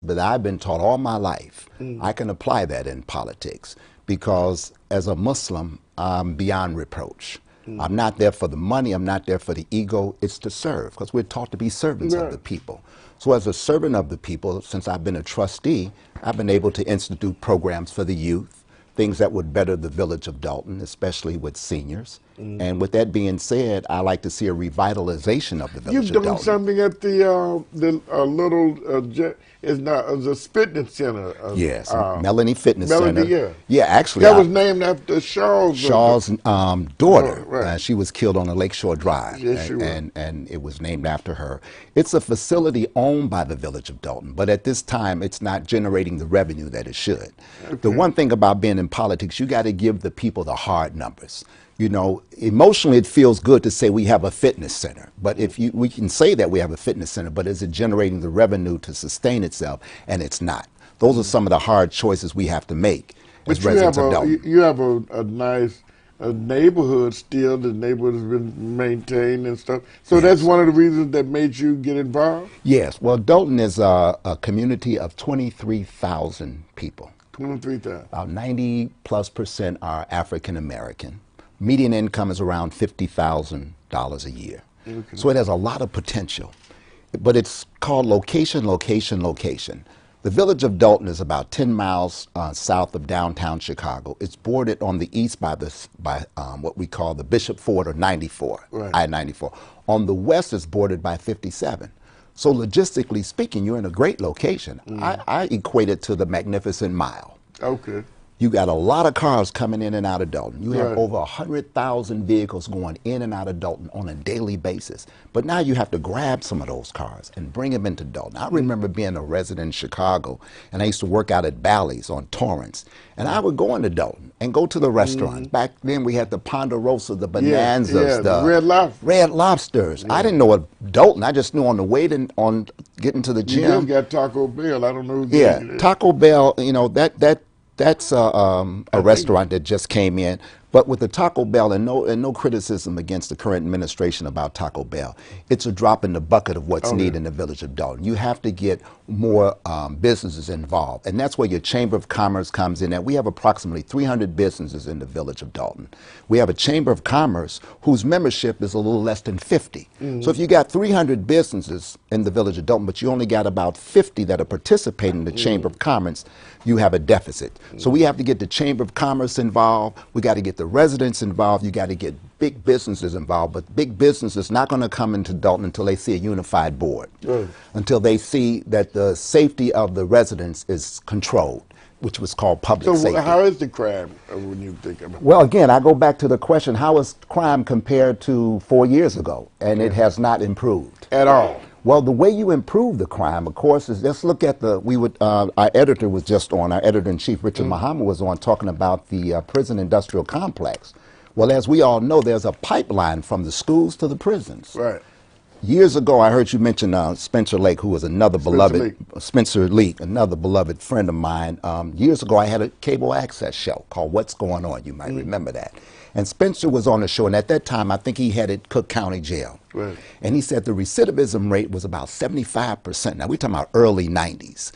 but I've been taught all my life I can apply that in politics, because as a Muslim, I'm beyond reproach. I'm not there for the money, I'm not there for the ego, it's to serve, because we're taught to be servants of the people. So as a servant of the people, since I've been a trustee, I've been able to institute programs for the youth, things that would better the village of Dalton, especially with seniors. And with that being said, I like to see a revitalization of the village of Dalton. You've done something at the fitness center. Yes, Melanie Fitness Center. Yeah, actually. That was named after Shaw's daughter. Right. She was killed on a Lakeshore Drive. Yes, she was. And it was named after her. It's a facility owned by the village of Dalton, but at this time, it's not generating the revenue that it should. Okay. The one thing about being in politics, you got to give the people the hard numbers. You know, emotionally, it feels good to say we have a fitness center. But we can say that we have a fitness center, but is it generating the revenue to sustain itself? And it's not. Those are some of the hard choices we have to make as residents of Dalton. You have a nice neighborhood still. The neighborhood has been maintained and stuff. So that's one of the reasons that made you get involved? Yes. Well, Dalton is a community of 23,000 people. 23,000. About 90+% are African American. Median income is around $50,000 a year. Okay. So it has a lot of potential. But it's called location, location, location. The village of Dalton is about 10 miles south of downtown Chicago. It's bordered on the east by what we call the Bishop Ford, or 94, I-94. On the west, it's bordered by 57. So logistically speaking, you're in a great location. I equate it to the Magnificent Mile. Okay. You got a lot of cars coming in and out of Dalton. You have over 100,000 vehicles going in and out of Dalton on a daily basis. But now you have to grab some of those cars and bring them into Dalton. I remember being a resident in Chicago, and I used to work out at Bally's on Torrance. And I would go into Dalton and go to the restaurant. Back then we had the Ponderosa, the Bonanzas, the Red Lobsters. I didn't know what Dalton. I just knew on the way on getting to the gym. You just got Taco Bell. I don't know. Taco Bell. You know that's a restaurant that just came in. But with the Taco Bell, and no criticism against the current administration about Taco Bell, it's a drop in the bucket of what's needed in the village of Dalton. You have to get more businesses involved, and that's where your Chamber of Commerce comes in. And we have approximately 300 businesses in the village of Dalton. We have a Chamber of Commerce whose membership is a little less than 50. So if you got 300 businesses in the village of Dalton, but you only got about 50 that are participating in the Chamber of Commerce, you have a deficit. So we have to get the Chamber of Commerce involved. We got to get the residents involved. You got to get big businesses involved. But big business is not going to come into Dalton until they see a unified board, until they see that the safety of the residents is controlled, which was called public safety. So how is the crime when you think about it? Well, again, I go back to the question, how is crime compared to 4 years ago? And it has not improved. At all. Well, the way you improve the crime, of course, is let's look at our editor was just on, our editor-in-chief, Munir Muhammad, was on talking about the prison industrial complex. Well, as we all know, there's a pipeline from the schools to the prisons. Right. Years ago, I heard you mention Spencer Lake, who was another Spencer Lake, another beloved friend of mine. Years ago, I had a cable access show called What's Going On. You might remember that. And Spencer was on the show, and at that time, I think he headed Cook County Jail. Right. And he said the recidivism rate was about 75%. Now, we're talking about early 90s.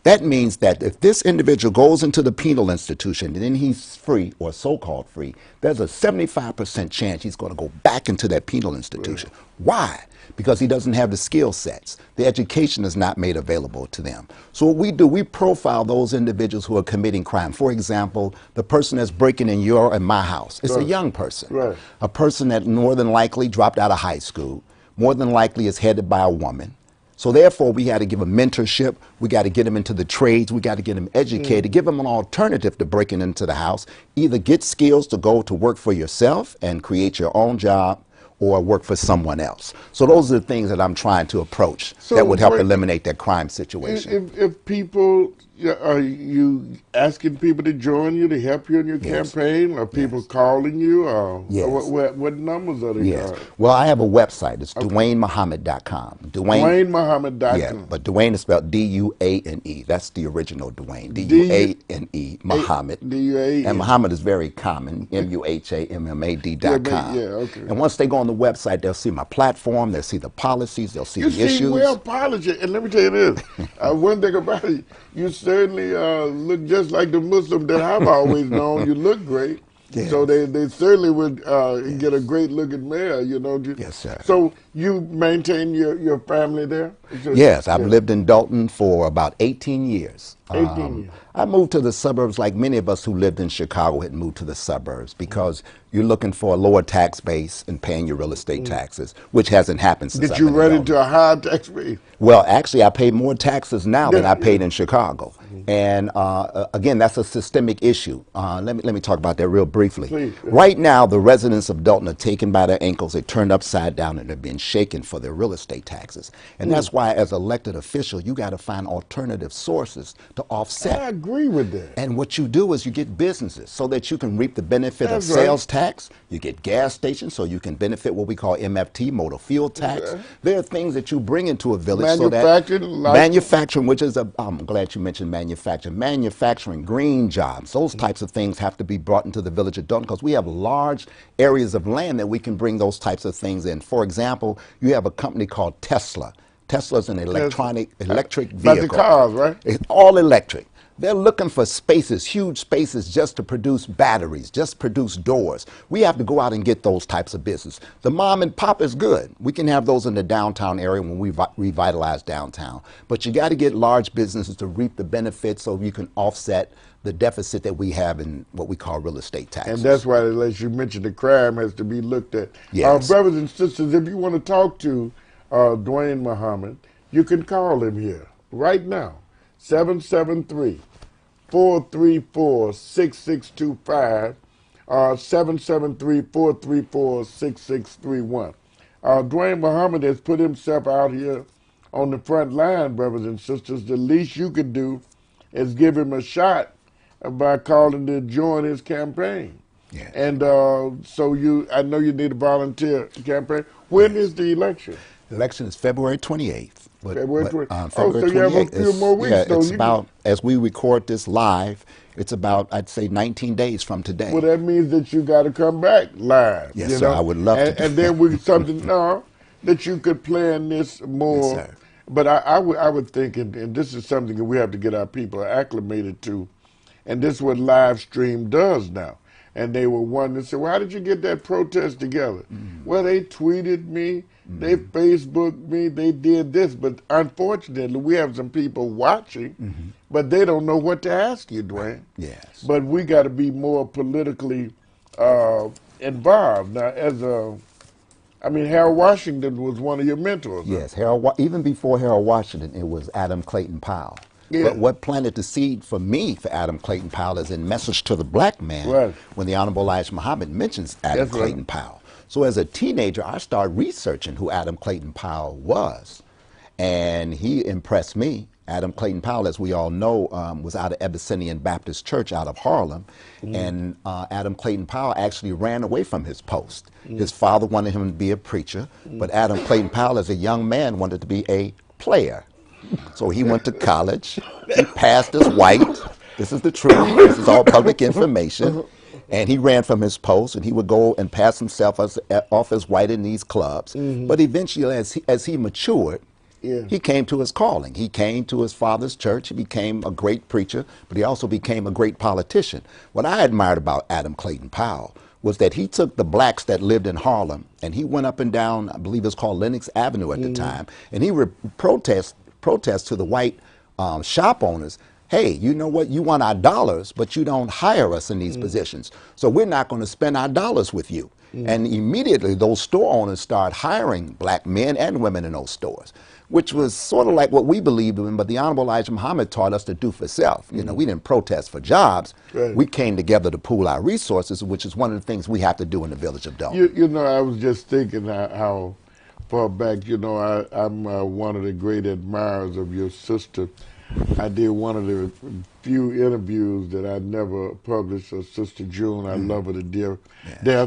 That means that if this individual goes into the penal institution and then he's free, or so-called free, there's a 75% chance he's going to go back into that penal institution. Right. Why? Because he doesn't have the skill sets. The education is not made available to them. So what we do, we profile those individuals who are committing crime. For example, the person that's breaking in your and my house. It's a young person. A person that more than likely dropped out of high school, more than likely is headed by a woman. So therefore, we got to give them mentorship. We got to get them into the trades. We got to get them educated, give them an alternative to breaking into the house. Either get skills to go to work for yourself and create your own job, or work for someone else. So those are the things that I'm trying to approach that would help eliminate that crime situation. If people, are you asking people to join you, to help you in your campaign? Are people calling you? Or what numbers are they calling? Well, I have a website. It's DuaneMuhammad.com. DuaneMuhammad.com. Yeah, but Duane is spelled D-U-A-N-E. That's the original Duane. D-U-A-N-E, Muhammad. D-U-A-N. And Muhammad is very common, M-U-H-A-M-M-A-D.com. Okay. And once they go on on the website, they'll see my platform, they'll see the policies, they'll see the issues. You seem well polished, and let me tell you this. One thing about it, you certainly look just like the Muslim that I've always known. You look great. Yes. So they certainly would yes. get a great looking mayor, you know. Yes, sir. So you maintain your family there? Yes, I've lived in Dalton for about 18 years. 18 years. I moved to the suburbs like many of us who lived in Chicago had moved to the suburbs because you're looking for a lower tax base and paying your real estate taxes, which hasn't happened since Did you run into a high tax base? Well, actually, I pay more taxes now than I paid in Chicago. And again, that's a systemic issue. Let me talk about that real briefly. Please. Right now, the residents of Dalton are taken by their ankles, they're turned upside down, and they're being shaken for their real estate taxes. And that's why, as elected official, you got to find alternative sources to offset. I agree with that. And what you do is you get businesses so that you can reap the benefit of sales tax. You get gas stations so you can benefit what we call MFT, motor fuel tax. There are things that you bring into a village so that manufacturing, which is I'm glad you mentioned manufacturing, green jobs, those types of things have to be brought into the village of Dalton because we have large areas of land that we can bring those types of things in. For example, you have a company called Tesla. Tesla's an electric vehicle. But the cars, right? It's all electric. They're looking for spaces, huge spaces, just to produce batteries, just produce doors. We have to go out and get those types of business. The mom and pop is good. We can have those in the downtown area when we revitalize downtown. But you got to get large businesses to reap the benefits so you can offset the deficit that we have in what we call real estate taxes. And that's why, as you mentioned, the crime has to be looked at. Yes. Brothers and sisters, if you want to talk to Duane Muhammad, you can call him here right now. 773-434-6625, 773-434-6631. Duane Muhammad has put himself out here on the front line, brothers and sisters. The least you could do is give him a shot by calling to join his campaign. Yes. And so I know you need a volunteer campaign. When is the election? The election is February 28th. February 28th. February so you have a few more weeks. Yeah, it's about, as we record this live, it's about, I'd say, 19 days from today. Well, that means that you got to come back live. Yes, sir, I would love to. And then we something that you could plan this more. Yes, sir. But I would think, and this is something that we have to get our people acclimated to, and this is what live stream does now. And they were wondering, say, well, how did you get that protest together? Well, they tweeted me, they Facebooked me, they did this. But unfortunately, we have some people watching, but they don't know what to ask you, Duane. Yes. But we got to be more politically involved. Now, Harold Washington was one of your mentors. Yes, even before Harold Washington, it was Adam Clayton Powell. Yeah. But what planted the seed for me for Adam Clayton Powell is in Message to the Black Man, when the Honorable Duane Muhammad mentions Adam Clayton Powell. So as a teenager, I started researching who Adam Clayton Powell was, and he impressed me. Adam Clayton Powell, as we all know, was out of Abyssinian Baptist Church out of Harlem, and Adam Clayton Powell actually ran away from his post. His father wanted him to be a preacher, but Adam Clayton Powell, as a young man, wanted to be a player. So he went to college, he passed as white, this is the truth, this is all public information, and he ran from his post, and he would go and pass himself off as white in these clubs. But eventually, as he matured, he came to his calling. He came to his father's church, he became a great preacher, but he also became a great politician. What I admired about Adam Clayton Powell was that he took the blacks that lived in Harlem, and he went up and down, I believe it was called Lenox Avenue at the time, and he would protest to the white shop owners, hey, you know what, you want our dollars, but you don't hire us in these positions. So we're not going to spend our dollars with you. And immediately those store owners started hiring black men and women in those stores, which was sort of like what we believed in, but the Honorable Duane Muhammad taught us to do for self. You know, we didn't protest for jobs. We came together to pool our resources, which is one of the things we have to do in the village of Dalton. You know, I was just thinking how far back, you know, I'm one of the great admirers of your sister. I did one of the few interviews that I never published of Sister June. I love her to death.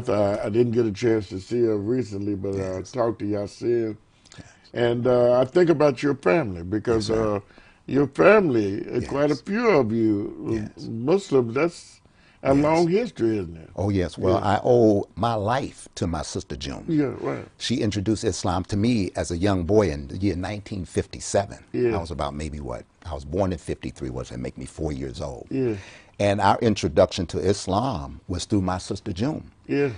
I didn't get a chance to see her recently, but I talked to Yasin. And I think about your family because your family, quite a few of you, Muslims, a long history, isn't it? Oh, yes. Well, I owe my life to my sister June. Yeah, right. She introduced Islam to me as a young boy in the year 1957. Yeah. I was about maybe what? I was born in 53, which would make me 4 years old. Yeah. And our introduction to Islam was through my sister June. Yeah.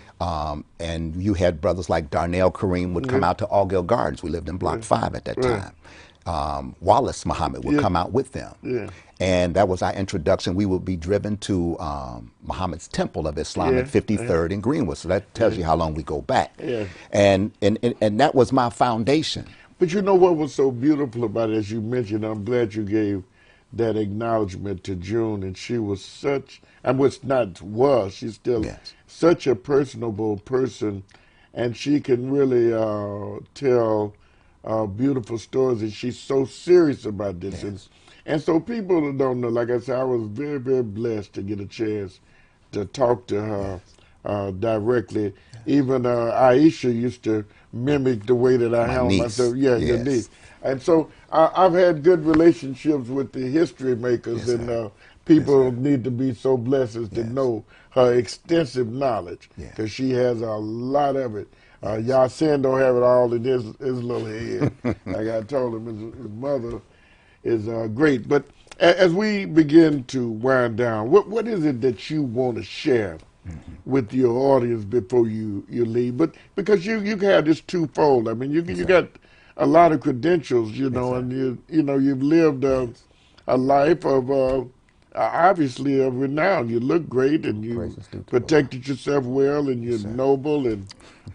And you had brothers like Darnell Kareem would come out to Allgill Gardens. We lived in Block 5 at that time. Wallace Muhammad would come out with them. Yeah. And that was our introduction. We would be driven to Muhammad's Temple of Islam at 53rd and Greenwood. So that tells you how long we go back. Yeah. And that was my foundation. But you know what was so beautiful about it, as you mentioned, I'm glad you gave that acknowledgement to June, and she was such, and she's still such a personable person, and she can really tell beautiful stories, and she's so serious about this. And so people don't know, like I said, I was very, very blessed to get a chance to talk to her directly. Even Aisha used to mimic the way that I handle myself. Yeah, your niece. And so I've had good relationships with the history makers, and people need to be so blessed as to know her extensive knowledge, because she has a lot of it. Yasin don't have it all in his little head. Like I told him, his mother is great. But as we begin to wind down, what is it that you want to share with your audience before you leave? But because you have this twofold. I mean, you got a lot of credentials, you know, and you've lived a life of obviously of renown. You look great, and you protected yourself well, and you're noble and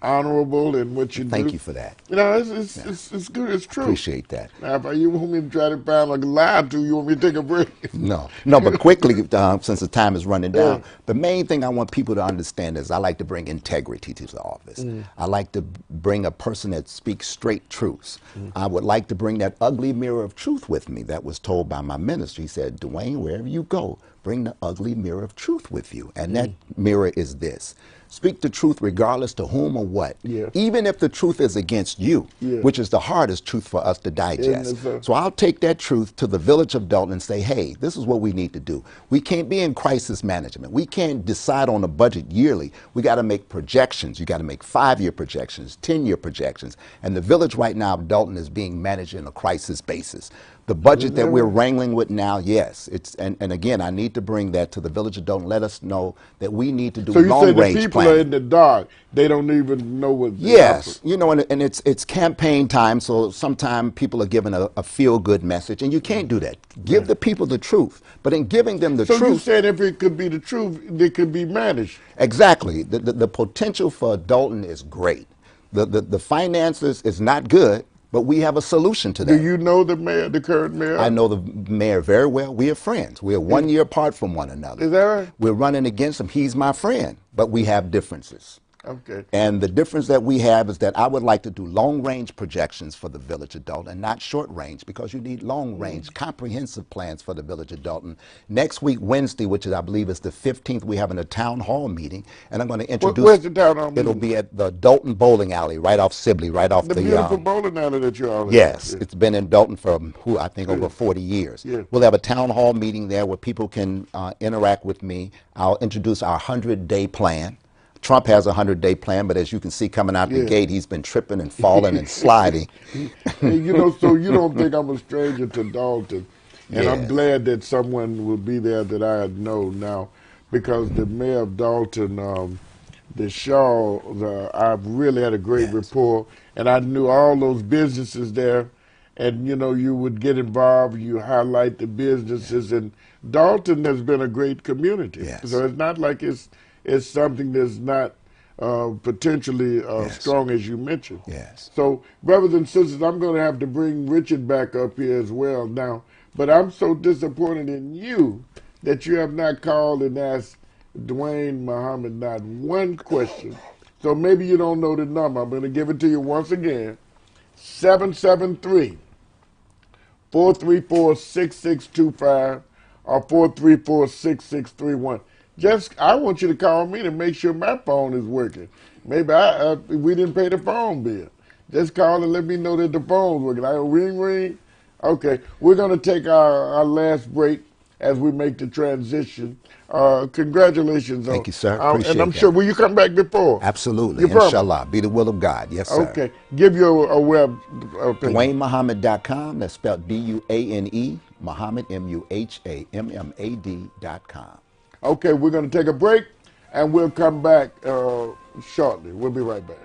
honorable in what you do. Thank you for that. You know, it's good. It's true. Appreciate that. Now, if you want me to try to find a lie to you, want me to take a break? No, but quickly, since the time is running down, the main thing I want people to understand is I like to bring integrity to the office. I like to bring a person that speaks straight truths. I would like to bring that ugly mirror of truth with me that was told by my minister. He said, Duane, wherever you go, bring the ugly mirror of truth with you. And that mirror is this. Speak the truth regardless to whom or what. Even if the truth is against you, which is the hardest truth for us to digest. So I'll take that truth to the village of Dalton and say, hey, this is what we need to do. We can't be in crisis management. We can't decide on a budget yearly. We got to make projections. You got to make 5-year projections, 10-year projections. And the village right now of Dalton is being managed in a crisis basis. The budget that we're wrangling with now, yes, and again, I need to bring that to the village of Dalton. Let us know that we need to do long-range planning. So you say the people are in the dark; they don't even know what. Yes, you know, and it's campaign time, so sometimes people are given a feel-good message, and you can't do that. Give the people the truth, but in giving them the truth. So you said if it could be the truth, it could be managed. Exactly. The potential for Dalton is great. The finances is not good. But we have a solution to that. Do you know the mayor, the current mayor? I know the mayor very well. We are friends. We are 1 year apart from one another. Is that right? We're running against him. He's my friend, but we have differences. Okay. And the difference that we have is that I would like to do long-range projections for the village of Dalton and not short-range, because you need long-range, comprehensive plans for the village of Dalton. Next week, Wednesday, which is, I believe is the 15th, we have a town hall meeting, and I'm going to introduce. Where's the town hall meeting? It'll be at the Dalton Bowling Alley, right off Sibley, right off the beautiful bowling alley that you all have. Yes, it's been in Dalton for, I think, over 40 years. We'll have a town hall meeting there where people can interact with me. I'll introduce our 100-day plan. Trump has a 100-day plan, but as you can see coming out the gate, he's been tripping and falling and sliding. You know, so you don't think I'm a stranger to Dalton. And I'm glad that someone will be there that I know now, because the mayor of Dalton, the Shaw, I've really had a great rapport, and I knew all those businesses there. And, you know, you would get involved, you highlight the businesses, and Dalton has been a great community. So it's not like it's something that's not potentially strong, as you mentioned. So, brothers and sisters, I'm going to have to bring Richard back up here as well now. But I'm so disappointed in you that you have not called and asked Duane Muhammad not one question. So maybe you don't know the number. I'm going to give it to you once again. 773-434-6625 or 434-6631. I want you to call me to make sure my phone is working. Maybe we didn't pay the phone bill. Just call and let me know that the phone's working. I go ring, ring. Okay, we're going to take our last break. as we make the transition. Congratulations. Thank you, sir. And I'm Appreciate sure, that. will you come back before? Absolutely. You promise? Inshallah. Be the will of God. Yes, sir. Okay. Give your a web page. DuaneMuhammad.com. That's spelled D-U-A-N-E. Muhammad, M-U-H-A-M-M-A-D.com. Okay, we're going to take a break, and we'll come back shortly. We'll be right back.